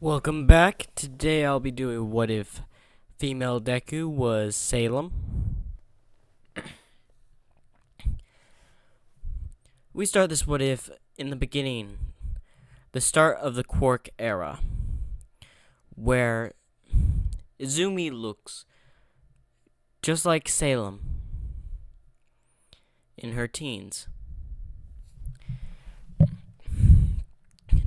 Welcome back. Today I'll be doing what if female Deku was Salem. We start this what if in the beginning, the start of the Quark era, where Izumi looks just like Salem in her teens.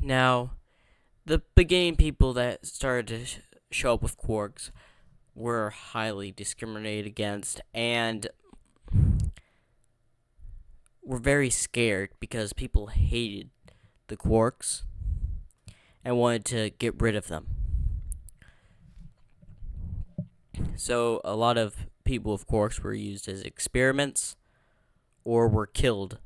Now, the beginning people that started to show up with quarks were highly discriminated against and were very scared because people hated the quarks and wanted to get rid of them. So a lot of people with quarks were used as experiments or were killed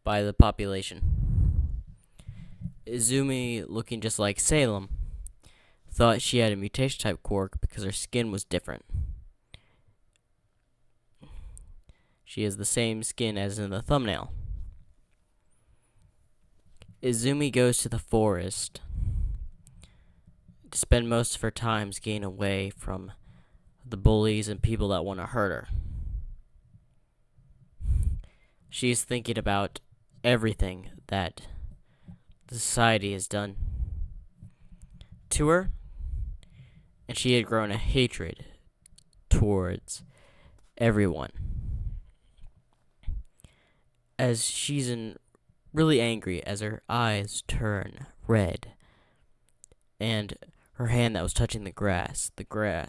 by the population. Izumi, looking just like Salem, thought she had a mutation type quark because her skin was different. She has the same skin as in the thumbnail. Izumi goes to the forest to spend most of her time getting away from the bullies and people that want to hurt her. She's thinking about everything that the society has done to her, and she had grown a hatred towards everyone. As she's really angry as her eyes turn red and her hand that was touching the grass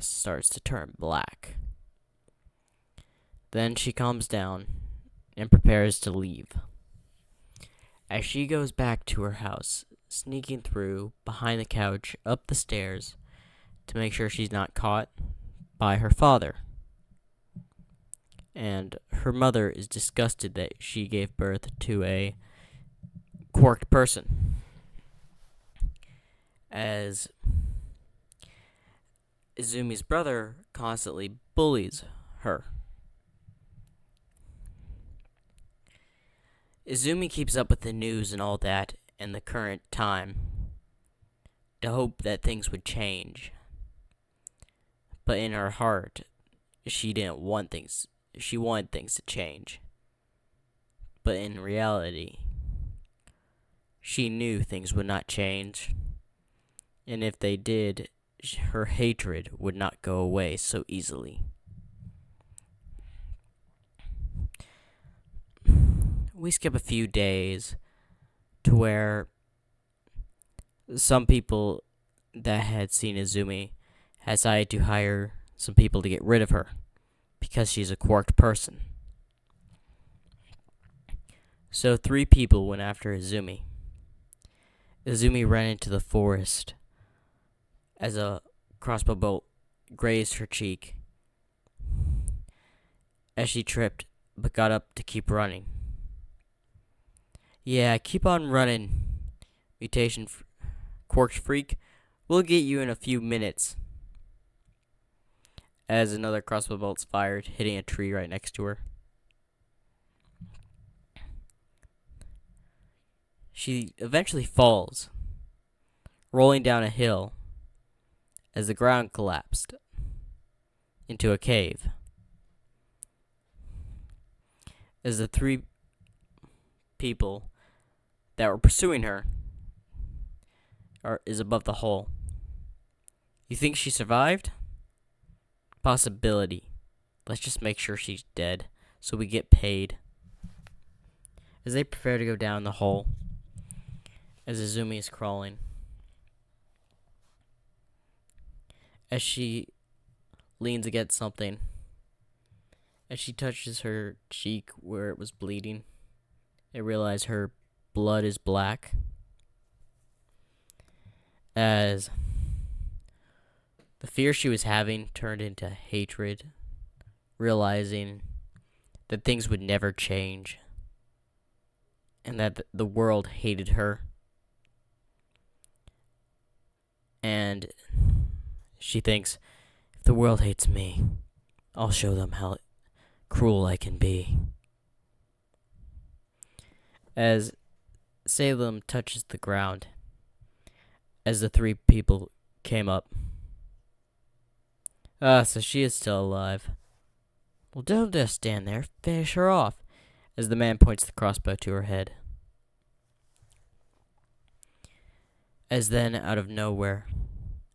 starts to turn black. Then she calms down and prepares to leave. As she goes back to her house, sneaking through behind the couch, up the stairs, to make sure she's not caught by her father. And her mother is disgusted that she gave birth to a quirked person. As Izumi's brother constantly bullies her. Izumi keeps up with the news and all that in the current time to hope that things would change. But in her heart, she didn't want things. She wanted things to change. But in reality, she knew things would not change. And if they did, her hatred would not go away so easily. We skip a few days to where some people that had seen Izumi had decided to hire some people to get rid of her because she's a quirked person. So 3 people went after Izumi. Izumi ran into the forest as a crossbow bolt grazed her cheek as she tripped but got up to keep running. Yeah, keep on running, mutation quirked freak. We'll get you in a few minutes. As another crossbow bolt's fired, hitting a tree right next to her. She eventually falls, rolling down a hill as the ground collapsed into a cave. As the 3 people that were pursuing her is above the hole. You think she survived? Possibility. Let's just make sure she's dead so we get paid. As they prepare to go down the hole, as Izumi is crawling, as she leans against something, as she touches her cheek where it was bleeding, I realize her blood is black. As the fear she was having turned into hatred, realizing that things would never change and that the world hated her. And she thinks, if the world hates me, I'll show them how cruel I can be. As Salem touches the ground, as the three people came up. Ah, so she is still alive. Well, don't just stand there. Finish her off, as the man points the crossbow to her head. As then, out of nowhere,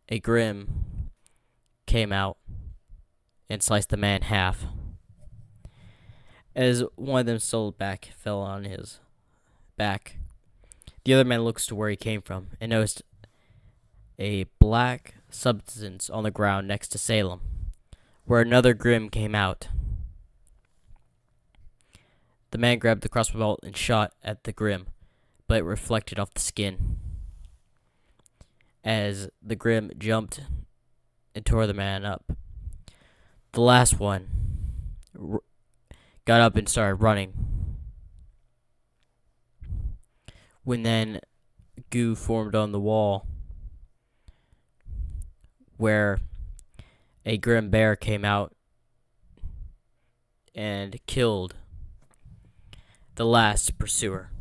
a Grim came out and sliced the man in half. As one of them stole back, fell on his back. The other man looks to where he came from and noticed a black substance on the ground next to Salem, where another Grim came out. The man grabbed the crossbow bolt and shot at the Grim, but it reflected off the skin. As the Grim jumped and tore the man up. The last one got up and started running. When then goo formed on the wall, where a Grim bear came out and killed the last pursuer.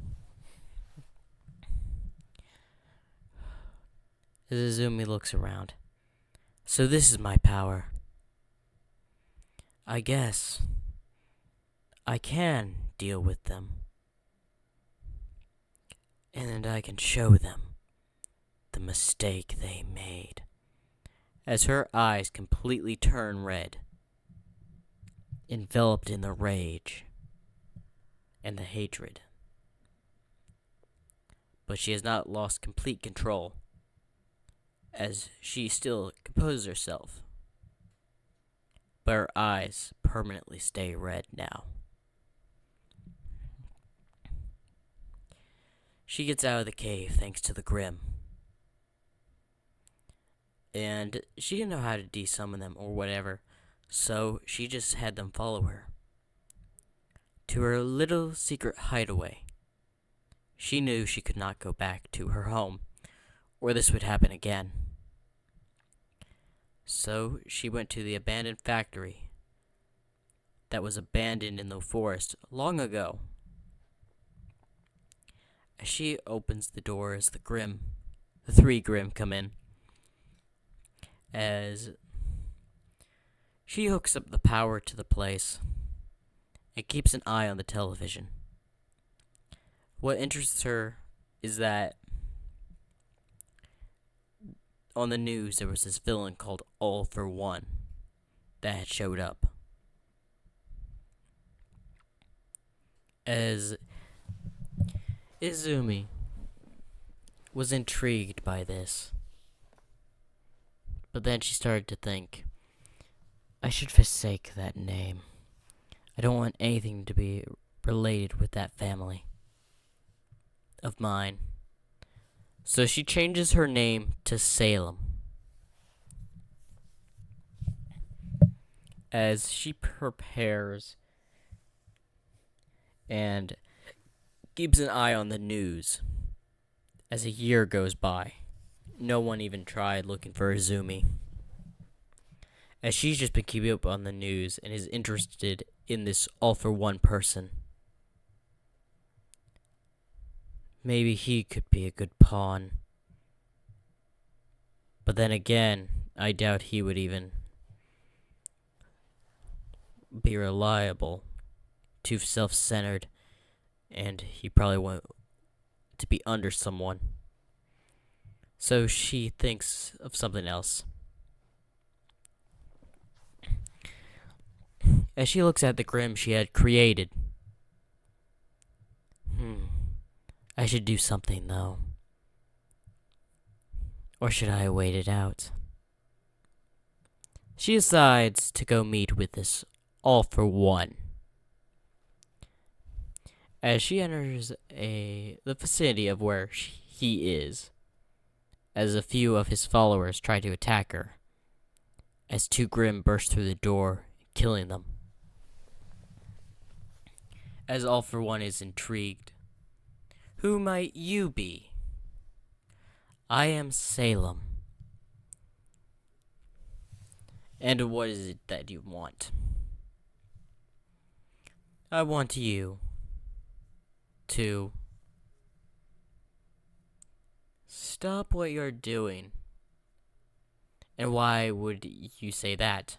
As Izumi looks around. So this is my power. I guess I can deal with them. And I can show them the mistake they made. As her eyes completely turn red, enveloped in the rage and the hatred. But she has not lost complete control, as she still composes herself. But her eyes permanently stay red now. She gets out of the cave thanks to the Grim. And she didn't know how to desummon them or whatever, so she just had them follow her to her little secret hideaway. She knew she could not go back to her home, or this would happen again. So she went to the abandoned factory that was abandoned in the forest long ago. As she opens the door, as the three Grim come in, as she hooks up the power to the place and keeps an eye on the television. What interests her is that on the news there was this villain called All for One that had showed up. As Izumi was intrigued by this, but then she started to think, I should forsake that name. I don't want anything to be related with that family of mine. So she changes her name to Salem. As she prepares and keeps an eye on the news. As a year goes by, no one even tried looking for Izumi. As she's just been keeping up on the news and is interested in this all-for-one person. Maybe he could be a good pawn. But then again, I doubt he would even be reliable. Too self-centered, and he probably wants to be under someone. So she thinks of something else. As she looks at the Grim she had created. I should do something, though. Or should I wait it out? She decides to go meet with this All for One. As she enters the vicinity of where he is, as a few of his followers try to attack her, as two Grim burst through the door, killing them. As All for One is intrigued. Who might you be? I am Salem. And what is it that you want? I want you to Stop what you're doing. And why would you say that?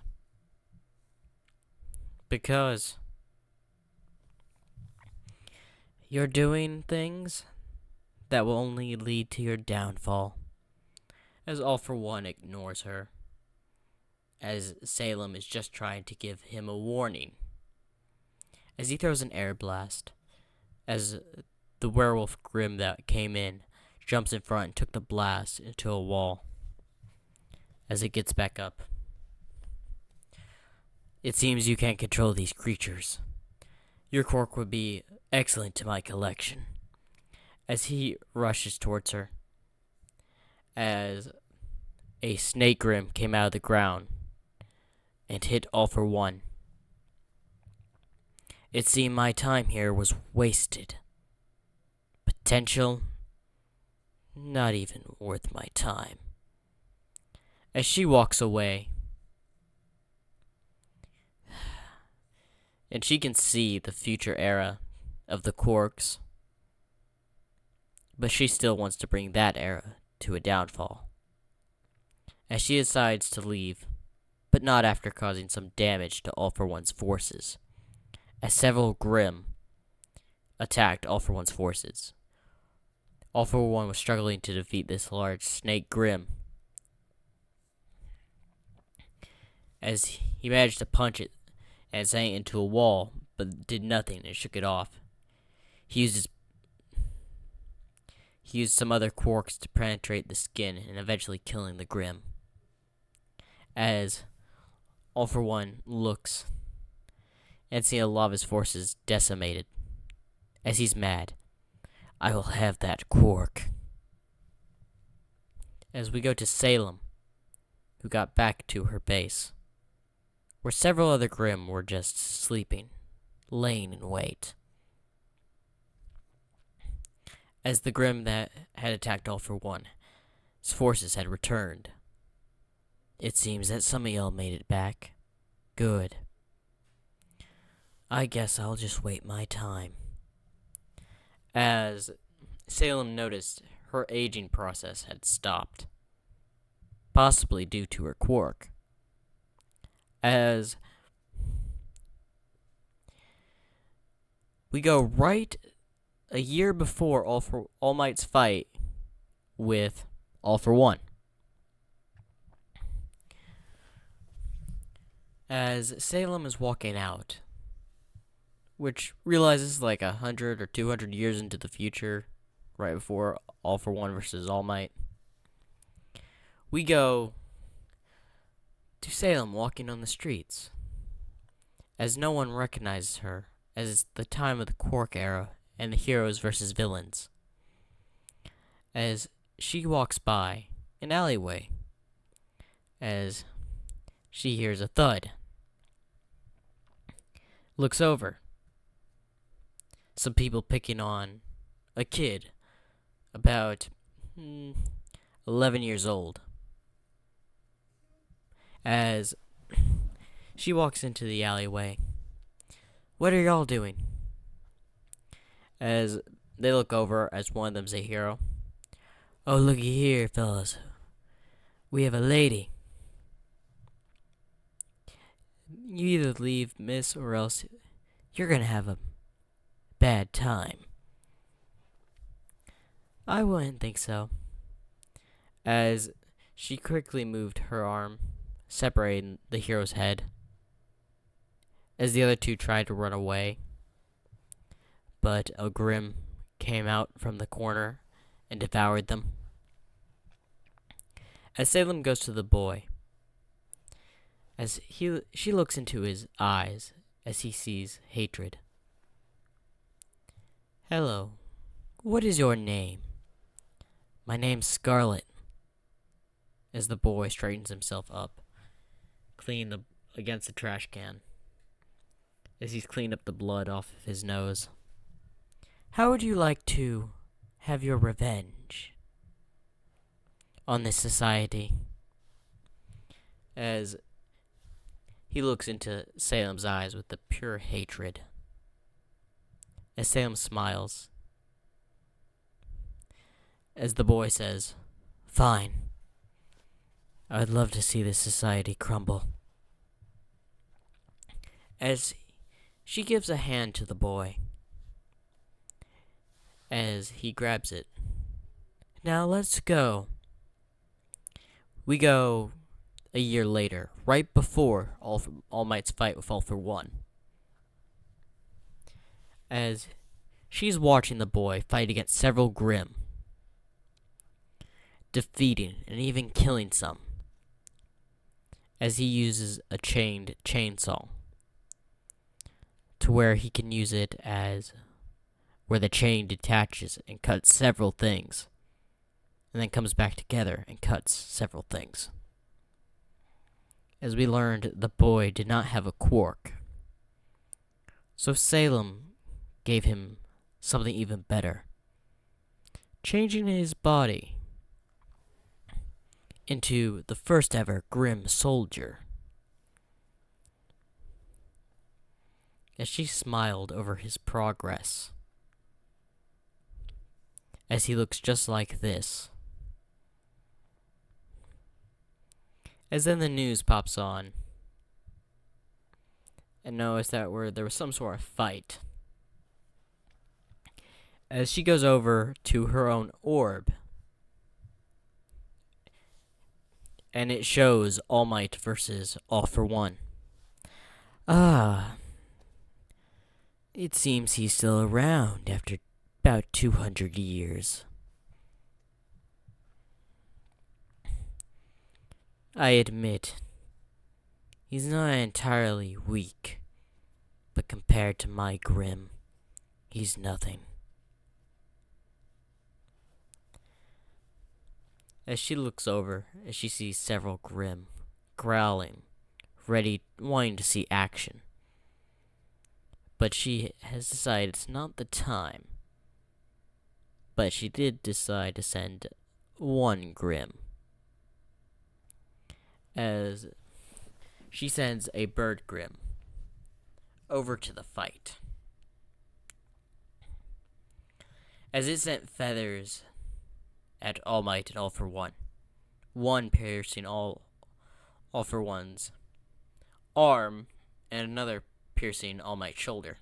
Because you're doing things that will only lead to your downfall. As All for One ignores her, as Salem is just trying to give him a warning. As he throws an air blast, as the werewolf Grim that came in jumps in front and took the blast into a wall. As it gets back up. It seems you can't control these creatures. Your cork would be excellent to my collection. As he rushes towards her. As a snake Grim came out of the ground and hit All for One. It seemed my time here was wasted. Potential? Not even worth my time. As she walks away, and she can see the future era of the Quarks, but she still wants to bring that era to a downfall. As she decides to leave, but not after causing some damage to All for One's forces, as several Grimm attacked All for One's forces. All for One was struggling to defeat this large snake Grimm, as he managed to punch it and sank into a wall, but did nothing and shook it off. He used some other quarks to penetrate the skin and eventually killing the Grimm. As All for One looks and sees a lot of his forces decimated. As he's mad, I will have that quark. As we go to Salem, who got back to her base, where several other Grimm were just sleeping, laying in wait. As the Grimm that had attacked All for One, his forces had returned. It seems that some of y'all made it back. Good. I guess I'll just wait my time. As Salem noticed her aging process had stopped, possibly due to her quark. As we go right a year before All Might's fight with All for One. As Salem is walking out, which realizes like 100 or 200 years into the future, right before All for One versus All Might, we go to Salem walking on the streets, as no one recognizes her, as it's the time of the Quark era and the heroes versus villains. As she walks by an alleyway, as she hears a thud, looks over, some people picking on a kid about 11 years old. As she walks into the alleyway, what are y'all doing? As they look over, as one of them's a hero. Oh, looky here, fellas. We have a lady. You either leave, miss, or else you're gonna have a bad time. I wouldn't think so. As she quickly moved her arm, separating the hero's head, as the other two tried to run away, but a Grimm came out from the corner and devoured them. As Salem goes to the boy, as she looks into his eyes as he sees hatred. Hello, what is your name? My name's Scarlet. As the boy straightens himself up, clean against the trash can, as he's cleaned up the blood off of his nose. How would you like to have your revenge on this society? As he looks into Salem's eyes with the pure hatred. As Salem smiles. As the boy says, "Fine. I'd love to see this society crumble." As she gives a hand to the boy, as he grabs it. "Now let's go." We go a year later, right before All Might's fight with All for One. As she's watching the boy fight against several Grimm, defeating and even killing some, as he uses a chained chainsaw, to where he can use it as where the chain detaches and cuts several things, and then comes back together and cuts several things. As we learned, the boy did not have a quark, so Salem gave him something even better, changing his body into the first ever Grimm soldier. As she smiled over his progress, as he looks just like this. As then the news pops on, and notice that there was some sort of fight. As she goes over to her own orb, and it shows All Might versus All for One. It seems he's still around after about 200 years. I admit, he's not entirely weak, but compared to my Grimm, he's nothing. As she looks over, as she sees several Grimm, growling, ready, wanting to see action. But she has decided it's not the time. But she did decide to send one Grimm. As she sends a bird Grimm over to the fight. As it sent feathers at All Might and All for One. One piercing All for One's arm, and another piercing All Might's shoulder.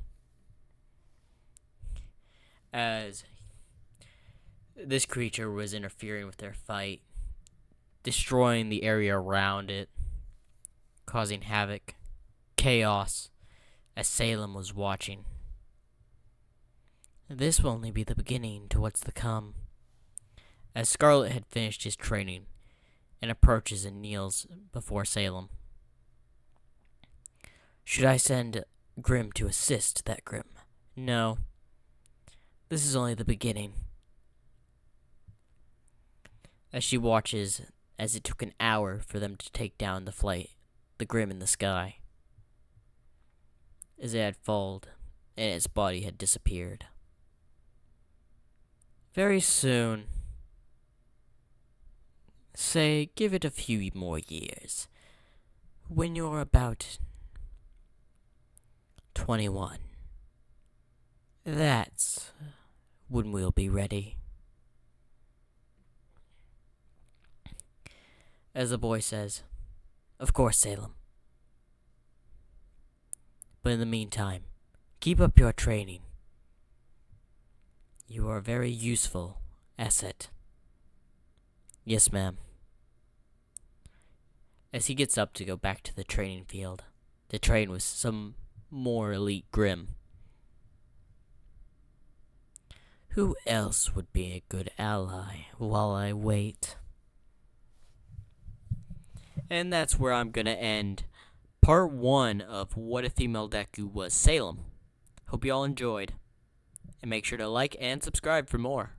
As this creature was interfering with their fight, destroying the area around it, causing havoc, chaos, as Salem was watching. This will only be the beginning to what's to come. As Scarlet had finished his training and approaches and kneels before Salem. Should I send Grimm to assist that Grimm? No. This is only the beginning. As she watches, as it took an hour for them to take down the Grimm in the sky. As it had fallen, and its body had disappeared. Very soon, say, give it a few more years. When you're about 21. That's when we'll be ready. As the boy says, "Of course, Salem. But in the meantime, keep up your training. You are a very useful asset." "Yes, ma'am." As he gets up to go back to the training field, to train with some more elite Grimm. Who else would be a good ally while I wait? And that's where I'm gonna end part 1 of What a Female Deku Was Salem. Hope you all enjoyed. And make sure to like and subscribe for more.